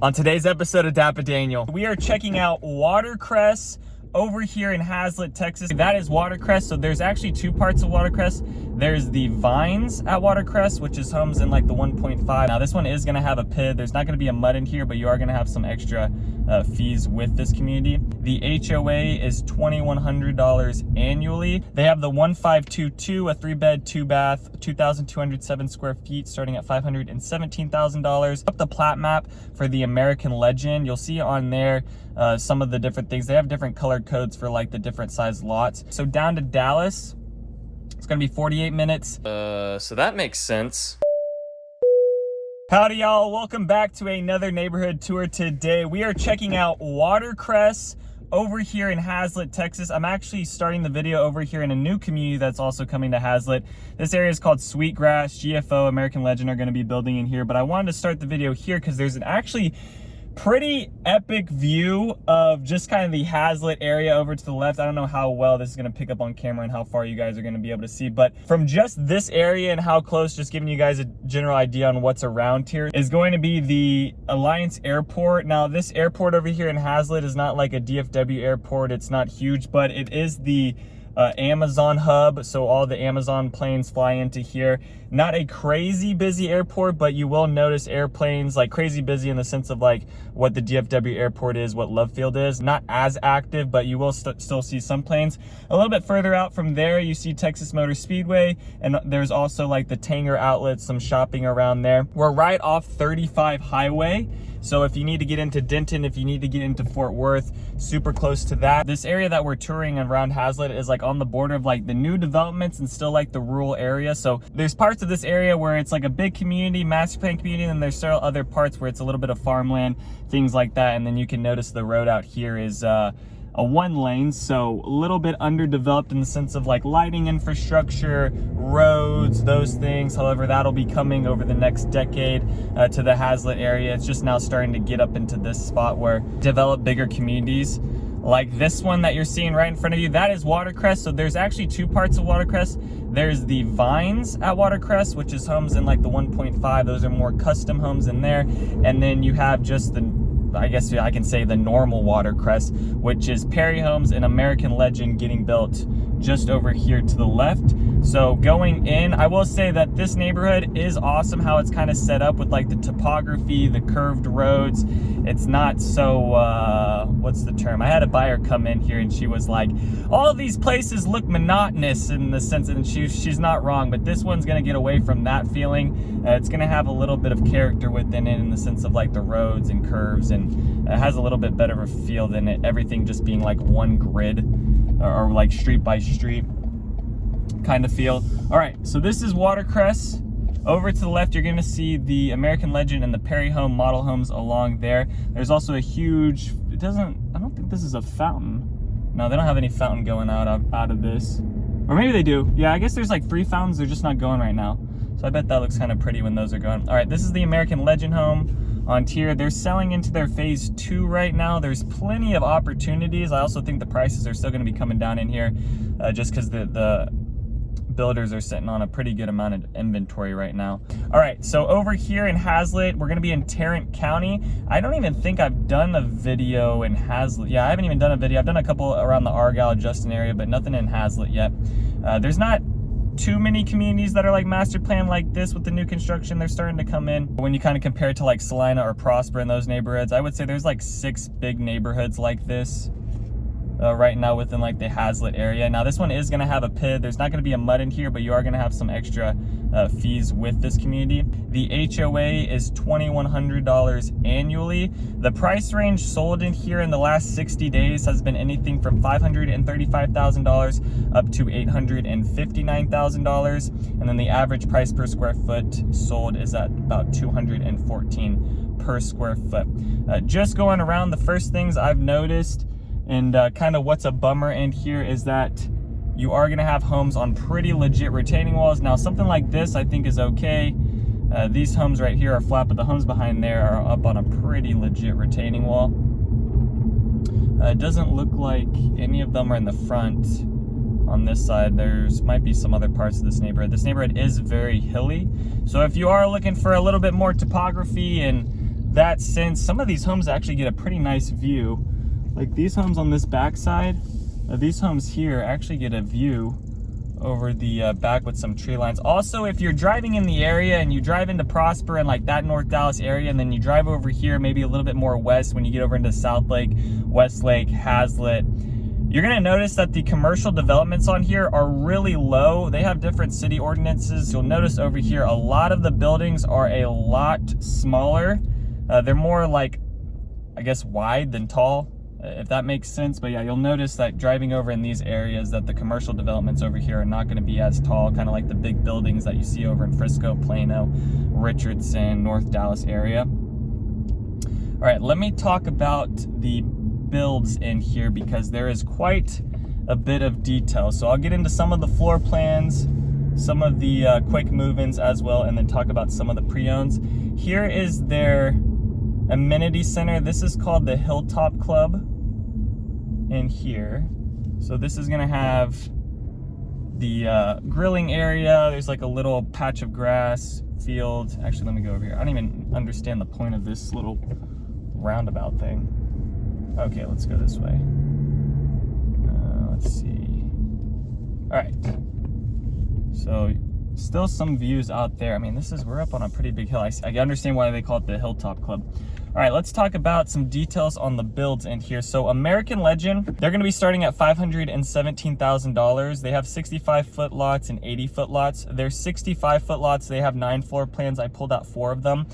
On today's episode of DAPA.DANIEL, we are checking out Watercress over here in Haslet, Texas. That is Watercress. So there's actually two parts of Watercress. There's the vines at Watercress, which is homes in like the 1.5. Now this one is gonna have a PID. There's not gonna be a mud in here, but you are gonna have some extra fees with this community. The HOA is $2,100 annually. They have the 1522, a 3-bed, 2-bath, 2,207 square feet, starting at $517,000. Up the plat map for the American Legend. You'll see on there some of the different things. They have different color codes for like the different size lots. So down to Dallas, it's gonna be 48 minutes. So that makes sense. Howdy y'all, welcome back to another neighborhood tour. Today we are checking out Watercress over here in Haslet, Texas. I'm actually starting the video over here in a new community that's also coming to Haslet. This area is called Sweetgrass. GFO, American Legend are gonna be building in here, but I wanted to start the video here because there's an actually pretty epic view of just kind of the Haslet area over to the left. I don't know how well this is going to pick up on camera and how far you guys are going to be able to see, but from just this area and how close, just giving you guys a general idea on what's around here, is going to be the Alliance Airport. Now this airport over here in Haslet is not like a DFW airport. It's not huge, but it is the Amazon hub, so all the Amazon planes fly into here. Not a crazy busy airport, but you will notice airplanes, like crazy busy in the sense of like what the DFW airport is, what Love Field is. Not as active, but you will still see some planes. A little bit further out from there, you see Texas Motor Speedway, and there's also like the Tanger outlets, some shopping around there. We're right off 35 highway. So if you need to get into Denton, if you need to get into Fort Worth, super close to that. This area that we're touring around Haslet is like on the border of like the new developments and still like the rural area. So there's parts of this area where it's like a big community, master plan community, and there's several other parts where it's a little bit of farmland, things like that. And then you can notice the road out here is a 1-lane, so a little bit underdeveloped in the sense of like lighting infrastructure, roads, those things. However, that'll be coming over the next decade to the Haslet area. It's just now starting to get up into this spot where develop bigger communities like this one that you're seeing right in front of you. That is Watercress. So there's actually two parts of Watercress. There's the vines at Watercress, which is homes in like the 1.5. Those are more custom homes in there. And then you have just I guess I can say the normal Watercress, which is Perry Homes and American Legend getting built just over here to the left. So going in, I will say that this neighborhood is awesome how it's kind of set up with like the topography, the curved roads. It's not so, what's the term? I had a buyer come in here and she was like, all of these places look monotonous in the sense, and she's not wrong, but this one's gonna get away from that feeling. It's gonna have a little bit of character within it in the sense of like the roads and curves, and it has a little bit better of a feel than everything just being like one grid or like street by street kind of feel. All right, so this is Watercress. Over to the left, you're gonna see the American Legend and the Perry Home model homes along there. There's also a huge, I don't think this is a fountain. No, they don't have any fountain going out of this. Or maybe they do. Yeah, I guess there's like 3 fountains, they're just not going right now. So I bet that looks kind of pretty when those are going. All right, this is the American Legend home on tier. They're selling into their phase 2 right now. There's plenty of opportunities. I also think the prices are still gonna be coming down in here just because the builders are sitting on a pretty good amount of inventory right now. All right, so over here in Haslet, we're gonna be in Tarrant County. I don't even think I've done a video in Haslet. Yeah, I haven't even done a video. I've done a couple around the Argyle, Justin area, but nothing in Haslet yet. There's not too many communities that are like master plan like this with the new construction. They're starting to come in. When you kind of compare it to like Salina or Prosper in those neighborhoods, I would say there's like 6 big neighborhoods like this right now within like the Haslet area. Now this one is going to have a PID. There's not going to be a mud in here, but you are going to have some extra fees with this community. The HOA is $2,100 annually. The price range sold in here in the last 60 days has been anything from $535,000 up to $859,000. And then the average price per square foot sold is at about $214 per square foot. Just going around, the first things I've noticed and kind of what's a bummer in here is that you are going to have homes on pretty legit retaining walls. Now something like this I think is okay. These homes right here are flat, but the homes behind there are up on a pretty legit retaining wall. It doesn't look like any of them are in the front on this side. There's might be some other parts of this neighborhood. This neighborhood is very hilly. So if you are looking for a little bit more topography and that since some of these homes actually get a pretty nice view. Like these homes on this back side, these homes here actually get a view over the back with some tree lines. Also, if you're driving in the area and you drive into Prosper and like that North Dallas area, and then you drive over here maybe a little bit more west when you get over into South Lake, West Lake, Haslet, you're gonna notice that the commercial developments on here are really low. They have different city ordinances. You'll notice over here, a lot of the buildings are a lot smaller. They're more like, I guess, wide than tall, if that makes sense. But yeah, you'll notice that driving over in these areas that the commercial developments over here are not going to be as tall, kind of like the big buildings that you see over in Frisco, Plano, Richardson, North Dallas area. All right, let me talk about the builds in here because there is quite a bit of detail. So I'll get into some of the floor plans, some of the quick move-ins as well, and then talk about some of the pre-owns. Here is their amenity center. This is called the Hilltop Club in here. So this is gonna have the grilling area. There's like a little patch of grass field. Actually, let me go over here. I don't even understand the point of this little roundabout thing. Okay, let's go this way. Let's see. All right. So still some views out there. I mean, we're up on a pretty big hill. I understand why they call it the Hilltop Club. All right, let's talk about some details on the builds in here. So American Legend, they're gonna be starting at $517,000. They have 65-foot lots and 80-foot lots. Their 65-foot lots, they have 9 floor plans. I pulled out 4 of them.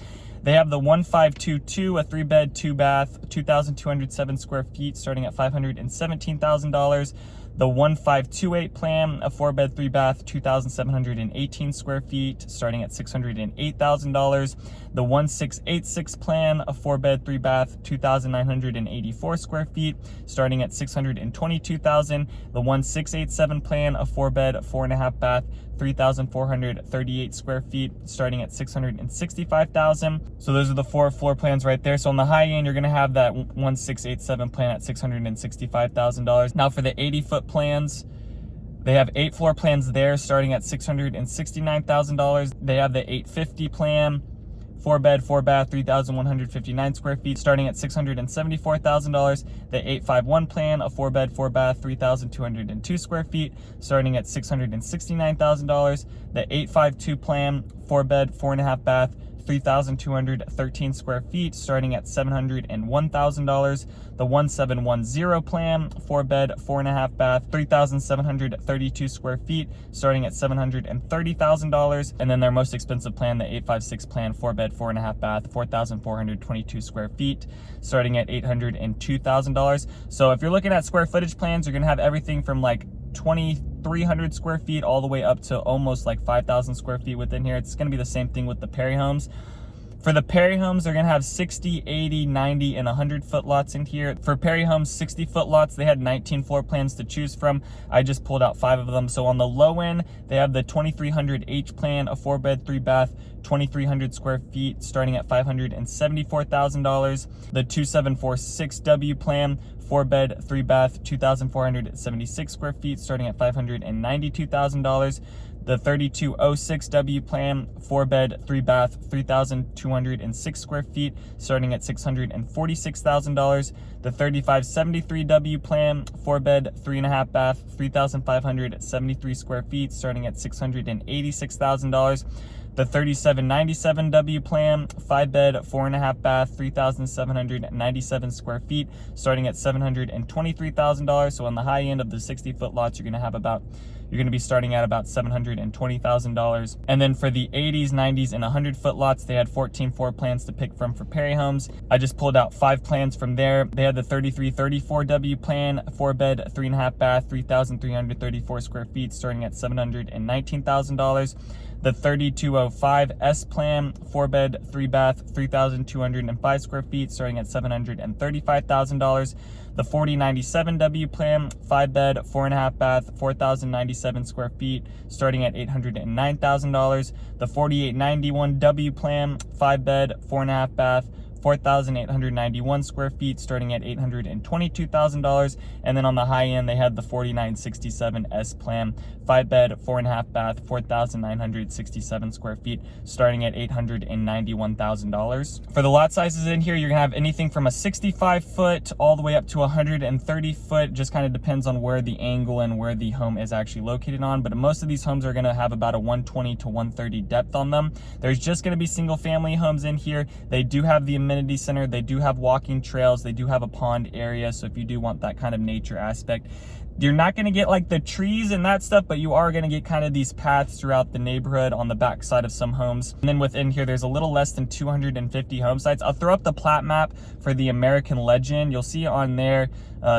They have the 1522, a 3-bed, 2-bath, 2,207 square feet, starting at $517,000. The 1528 plan, a 4-bed, 3-bath, 2,718 square feet, starting at $608,000. The 1686 plan, a 4-bed, 3-bath, 2,984 square feet, starting at $622,000. The 1687 plan, a 4-bed, 4.5-bath, 3,438 square feet, starting at $665,000. So those are the 4 floor plans right there. So on the high end, you're gonna have that 1687 plan at $665,000. Now for the 80-foot plans, they have 8 floor plans there, starting at $669,000. They have the 850 plan, 4-bed, 4-bath, 3,159 square feet, starting at $674,000. The 851 plan, a 4-bed, 4-bath, 3,202 square feet, starting at $669,000. The 852 plan, 4-bed, 4.5-bath, 3,213 square feet, starting at $701,000. The 1710 plan, 4-bed, 4.5-bath, 3,732 square feet, starting at $730,000. And then their most expensive plan, the 856 plan, 4-bed, 4.5-bath, 4,422 square feet, starting at $802,000. So if you're looking at square footage plans, you're gonna have everything from like 2,300 square feet all the way up to almost like 5,000 square feet within here. It's gonna be the same thing with the Perry homes. For the Perry homes, they're gonna have 60, 80, 90, and 100-foot lots in here. For Perry homes, 60-foot lots, they had 19 floor plans to choose from. I just pulled out 5 of them. So on the low end, they have the 2300H plan, a 4-bed, 3-bath, 2,300 square feet, starting at $574,000. The 2746W plan, 4-bed, 3-bath, 2,476 square feet, starting at $592,000. The 3206W plan, 4-bed, 3-bath, 3,206 square feet, starting at $646,000. The 3573W plan, 4-bed, 3.5-bath, 3,573 square feet, starting at $686,000. The 3797W plan, 5-bed, 4.5-bath, 3,797 square feet, starting at $723,000. So on the high end of the 60-foot lots, you're going to be starting at about $720,000. And then for the 80s, 90s, and 100-foot lots, they had 14 floor plans to pick from for Perry homes. I just pulled out 5 plans from there. They had the 3334W plan, 4-bed, 3.5-bath, 3,334 square feet, starting at $719,000. The 3205S plan, 4-bed, 3-bath, 3,205 square feet, starting at $735,000. The 4097W plan, 5-bed, 4.5-bath, 4,097 square feet, starting at $809,000. The 4891W plan, 5-bed, 4.5-bath, 4,891 square feet, starting at $822,000. And then on the high end, they had the 4967 S plan, 5-bed, 4.5 bath, 4,967 square feet, starting at $891,000. For the lot sizes in here, you're gonna have anything from a 65 foot all the way up to 130 foot. Just kind of depends on where the angle and where the home is actually located on. But most of these homes are gonna have about a 120 to 130 depth on them. There's just gonna be single family homes in here. They do have the amenity center, they do have walking trails, they do have a pond area. So if you do want that kind of nature aspect, you're not going to get like the trees and that stuff, but you are going to get kind of these paths throughout the neighborhood on the back side of some homes. And then within here, there's a little less than 250 home sites. I'll throw up the plat map for the American Legend. You'll see on there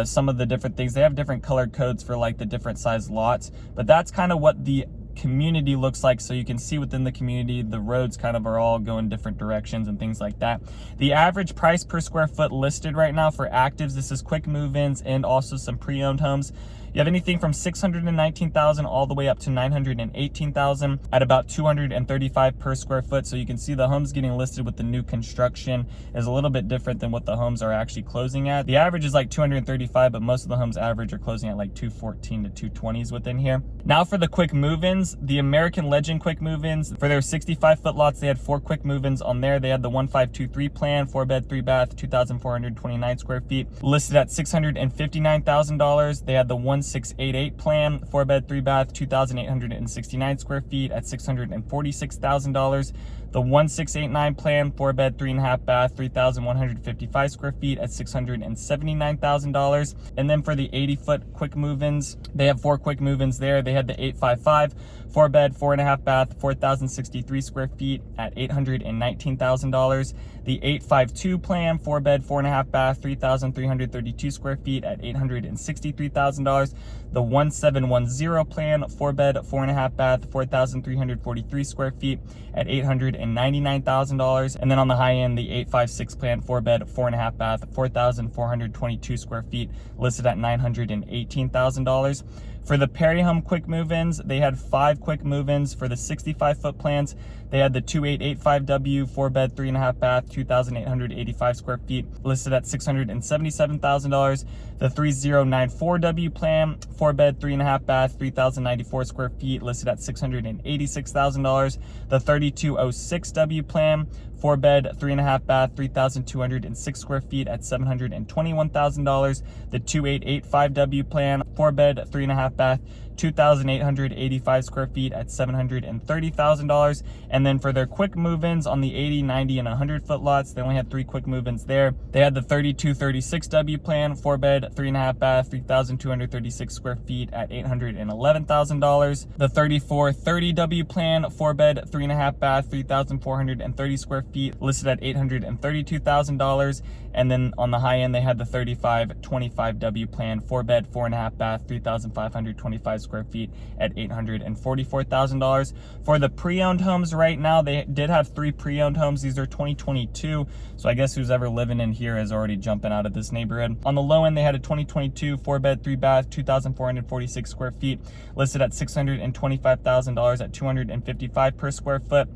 some of the different things. They have different colored codes for like the different size lots, but that's kind of what the community looks like. So you can see within the community, the roads kind of are all going different directions and things like that. The average price per square foot listed right now for actives, this is quick move-ins and also some pre-owned homes. You have anything from $619,000 all the way up to $918,000 at about $235 per square foot. So you can see the homes getting listed with the new construction is a little bit different than what the homes are actually closing at. The average is like $235, but most of the homes average are closing at like $214 to $220s within here. Now for the quick move-ins, the American Legend quick move-ins, for their 65 foot lots, they had 4 quick move-ins on there. They had the 1523 plan, 4-bed, 3-bath, 2,429 square feet, listed at $659,000. They had the 1688 plan, 4-bed, 3-bath, 2,869 square feet at $646,000. The 1689 plan, 4-bed, 3.5 bath, 3,155 square feet at $679,000. And then for the 80-foot quick move-ins, they have 4 quick move-ins there. They had the 855, 4-bed, 4.5 bath, 4,063 square feet at $819,000. The 852 plan, 4-bed, 4.5 bath, 3,332 square feet at $863,000. The 1710 plan, 4-bed, 4.5 bath, 4,343 square feet at $899,000. And then on the high end, the 856 plan, 4-bed, 4.5 bath, 4,422 square feet, listed at $918,000. For the Perry Home quick move-ins, they had 5 quick move-ins. For the 65-foot plans, they had the 2885W, 4-bed, 3.5 bath, 2,885 square feet, listed at $677,000. The 3094W plan, 4-bed, 3.5 bath, 3,094 square feet, listed at $686,000. The 3206W plan, 4-bed, 3.5 bath, 3,206 square feet at $721,000. The 2885W plan, 4-bed, 3.5 bath, 2,885 square feet at $730,000. And then for their quick move-ins on the 80, 90, and 100-foot lots, they only had 3 quick move-ins there. They had the 3236W plan, 4-bed, 3.5 bath, 3,236 square feet at $811,000. The 3430W plan, 4-bed, 3.5 bath, 3,430 square feet, listed at $832,000. And then on the high end, they had the 3525W plan, 4-bed, 4.5 bath, 3,525 square feet at $844,000. For the pre-owned homes right now, they did have 3 pre-owned homes. These are 2022. So I guess who's ever living in here is already jumping out of this neighborhood. On the low end, they had a 2022 4-bed, 3-bath, 2,446 square feet, listed at $625,000 at $255 per square foot.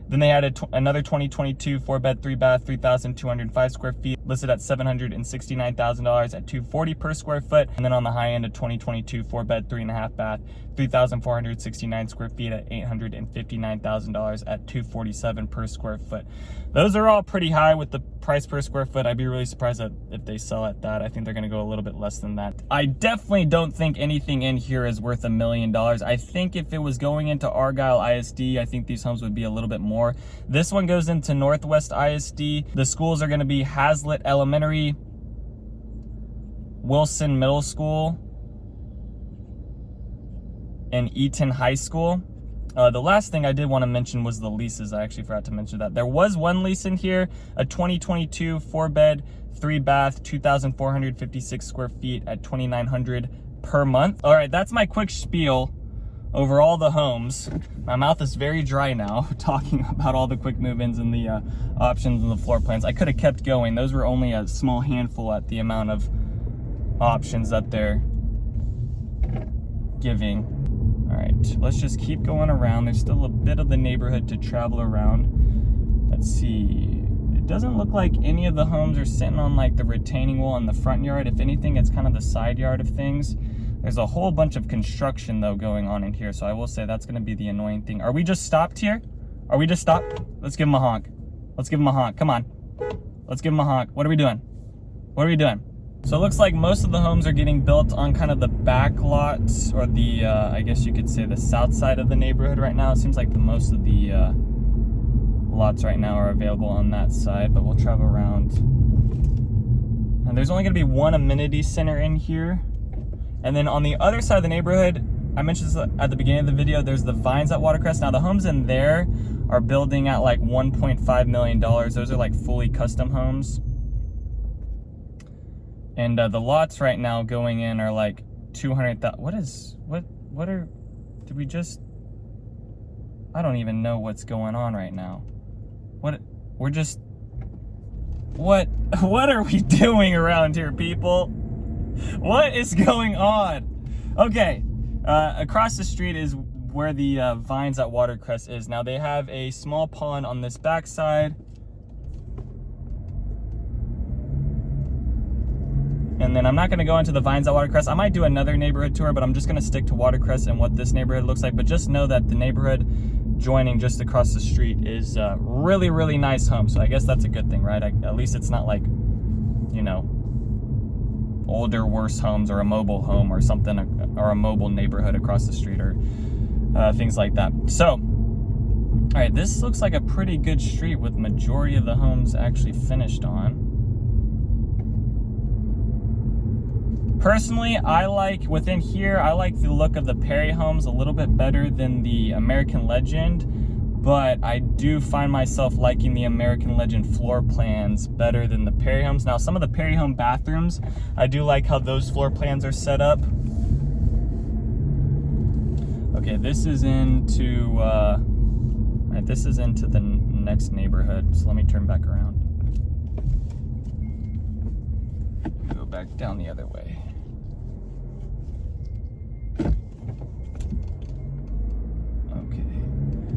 Then they had another 2022 4-bed, 3-bath, 3,205 square feet, listed at $769,000 at $240 per square foot. And then on the high end, a 2022 4-bed, 3.5 bath, 3,469 square feet at $859,000 at $247 per square foot. Those are all pretty high with the price per square foot. I'd be really surprised if they sell at that. I think they're going to go a little bit less than that. I definitely don't think anything in here is worth $1 million. I think if it was going into Argyle ISD, I think these homes would be a little bit more. This one goes into Northwest ISD. The schools are going to be Haslet Elementary, Wilson Middle School, and Eaton High School. The last thing I did want to mention was the leases. I actually forgot to mention that. There was one lease in here, a 2022 4-bed, 3-bath, 2,456 square feet at $2,900 per month. All right, that's my quick spiel over all the homes. My mouth is very dry now talking about all the quick move-ins and the options and the floor plans. I could have kept going. Those were only a small handful at the amount of options that they're giving. All right, let's just keep going around. There's still a bit of the neighborhood to travel around. Let's see. It doesn't look like any of the homes are sitting on like the retaining wall in the front yard. If anything, it's kind of the side yard of things. There's a whole bunch of construction though going on in here, so I will say that's gonna be the annoying thing. Are we just stopped here? Are we just stopped? Let's give him a honk. Let's give him a honk, come on. Let's give him a honk. What are we doing? What are we doing? So it looks like most of the homes are getting built on kind of the back lots, or the, I guess you could say the south side of the neighborhood right now. It seems like most of the lots right now are available on that side, but we'll travel around. And there's only gonna be one amenity center in here. And then on the other side of the neighborhood, I mentioned this at the beginning of the video, there's the Vines at Watercress. Now the homes in there are building at like $1.5 million. Those are like fully custom homes. And the lots right now going in are like 200,000. Did we just, I don't even know what's going on right now. What are we doing around here, people? What is going on? Okay, across the street is where the Vines at Watercress is. Now they have a small pond on this back side. And then I'm not gonna go into the Vines at Watercress. I might do another neighborhood tour, but I'm just gonna stick to Watercress and what this neighborhood looks like. But just know that the neighborhood joining just across the street is really, really nice home. So I guess that's a good thing, right? At least it's not like, you know, older, worse homes, or a mobile home or something, or a mobile neighborhood across the street, or things like that. So, all right, this looks like a pretty good street with majority of the homes actually finished on. Personally, I like, within here, I like the look of the Perry homes a little bit better than the American Legend, but I do find myself liking the American Legend floor plans better than the Perry homes. Now, some of the Perry home bathrooms, I do like how those floor plans are set up. Okay, this is into, this is into the next neighborhood, so let me turn back around. Go back down the other way.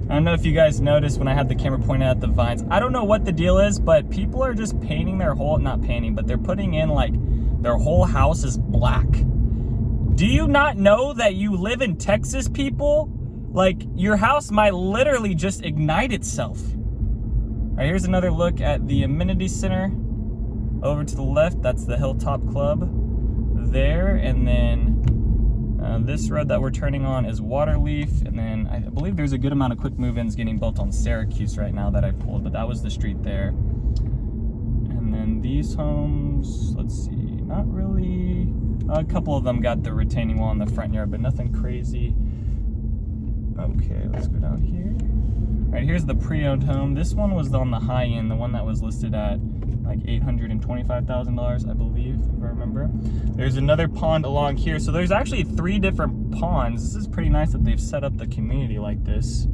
I don't know if you guys noticed when I had the camera pointed at the Vines. I don't know what the deal is, but people are just painting their whole, not painting, but they're putting in like their whole house is black. Do you not know that you live in Texas, people? Like, your house might literally just ignite itself. All right, here's another look at the amenity center. Over to the left, that's the Hilltop Club there. And then this road that we're turning on is Waterleaf. And then I believe there's a good amount of quick move-ins getting built on Syracuse right now that I pulled, but that was the street there. And then these homes, let's see, not really. A couple of them got the retaining wall in the front yard, but nothing crazy. Okay, let's go down here. All right, here's the pre-owned home. This one was on the high end, the one that was listed at like $825,000, I believe, if I remember. There's another pond along here. So there's actually 3 different ponds. This is pretty nice that they've set up the community like this.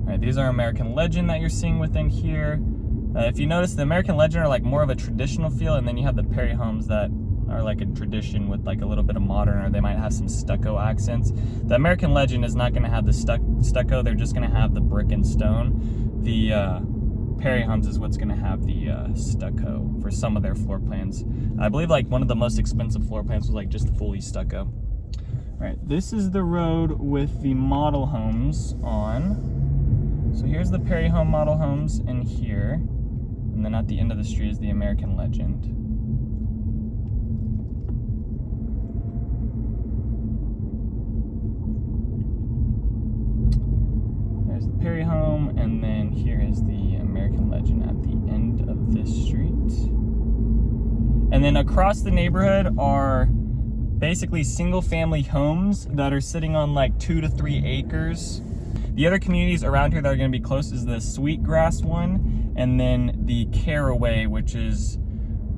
All right, these are American Legend that you're seeing within here. If you notice, the American Legend are like more of a traditional feel, and then you have the Perry homes that are like a tradition with like a little bit of modern, or they might have some stucco accents. The American Legend is not going to have the stucco, they're just going to have the brick and stone. The Perry homes is what's going to have the stucco for some of their floor plans. I believe like one of the most expensive floor plans was like just fully stucco. All right, this is the road with the model homes on. So here's the Perry home model homes in here, and then at the end of the street is the American Legend. Perry home, and then here is the American Legend at the end of this street. And then across the neighborhood are basically single family homes that are sitting on like 2 to 3 acres. The other communities around here that are going to be close is the Sweetgrass one, and then the Caraway, which is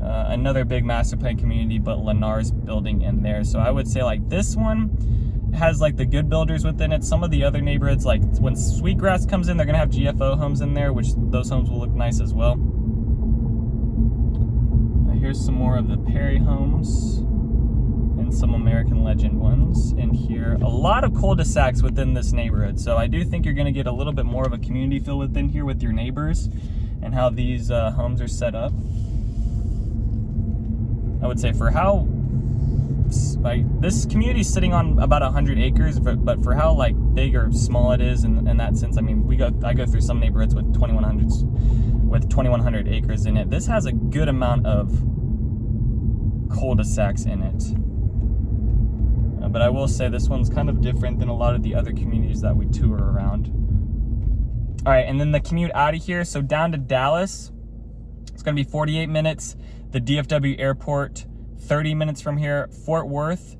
another big master plan community, but Lennar's building in there. So I would say like this one has like the good builders within it. Some of the other neighborhoods, like when Sweetgrass comes in, they're gonna have GFO homes in there, which those homes will look nice as well. Here's some more of the Perry homes in and some American Legend ones in here. A lot of cul-de-sacs within this neighborhood, so I do think you're going to get a little bit more of a community feel within here with your neighbors and how these homes are set up. I would say for how, like, this community is sitting on about 100 acres, but for how like big or small it is in that sense, I mean, I go through some neighborhoods with 2,100 acres in it. This has a good amount of cul-de-sacs in it. But I will say this one's kind of different than a lot of the other communities that we tour around. All right, and then the commute out of here, so down to Dallas, it's gonna be 48 minutes. The DFW airport, 30 minutes from here. Fort Worth,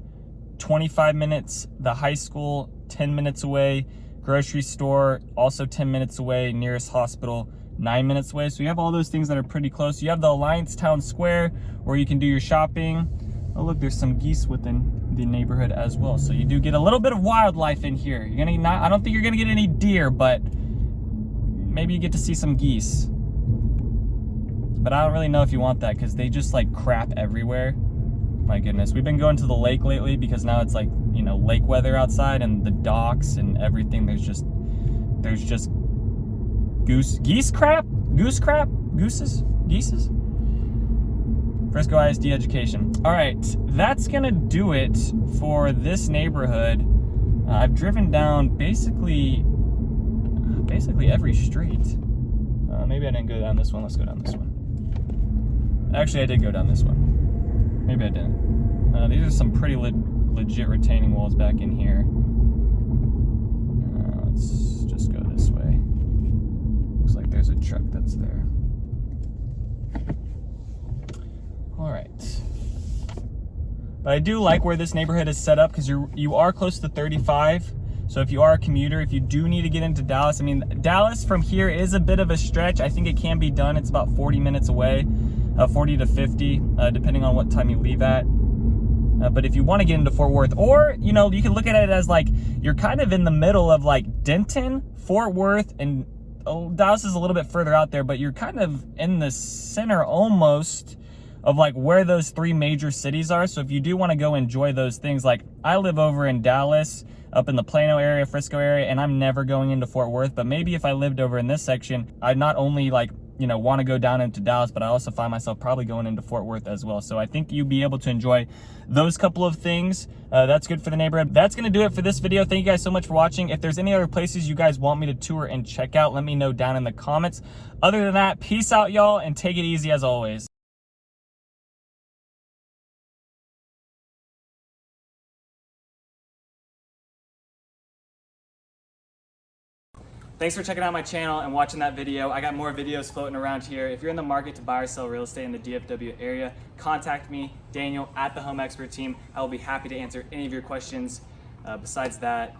25 minutes. The high school, 10 minutes away. Grocery store, also 10 minutes away. Nearest hospital, 9 minutes away. So you have all those things that are pretty close. You have the Alliance Town Square where you can do your shopping. Oh look, there's some geese within the neighborhood as well. So you do get a little bit of wildlife in here. You're gonna I don't think you're gonna get any deer, but maybe you get to see some geese. But I don't really know if you want that because they just like crap everywhere. My goodness, we've been going to the lake lately because now it's like, you know, lake weather outside and the docks and everything. There's just geese crap? Geeses? Frisco ISD education. All right, that's gonna do it for this neighborhood. I've driven down basically every street. Maybe I didn't go down this one. Let's go down this one. Actually, I did go down this one. Maybe I didn't. These are some pretty legit retaining walls back in here. Let's just go this way. Looks like there's a truck that's there. All right. But I do like where this neighborhood is set up because you are close to 35. So if you are a commuter, if you do need to get into Dallas, I mean, Dallas from here is a bit of a stretch. I think it can be done. It's about 40 minutes away, 40 to 50, depending on what time you leave at. But if you want to get into Fort Worth, or, you know, you can look at it as like, you're kind of in the middle of like Denton, Fort Worth, and Dallas is a little bit further out there, but you're kind of in the center almost of like where those three major cities are. So if you do want to go enjoy those things, like I live over in Dallas, up in the Plano area, Frisco area, and I'm never going into Fort Worth. But maybe if I lived over in this section, I'd not only like, you know, want to go down into Dallas, but I also find myself probably going into Fort Worth as well. So I think you'll be able to enjoy those couple of things. That's good for the neighborhood. That's going to do it for this video. Thank you guys so much for watching. If there's any other places you guys want me to tour and check out, let me know down in the comments. Other than that, peace out, y'all, and take it easy as always. Thanks for checking out my channel and watching that video. I got more videos floating around here. If you're in the market to buy or sell real estate in the DFW area, contact me, Daniel, at the Home Expert Team. I will be happy to answer any of your questions. Besides that,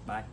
bye.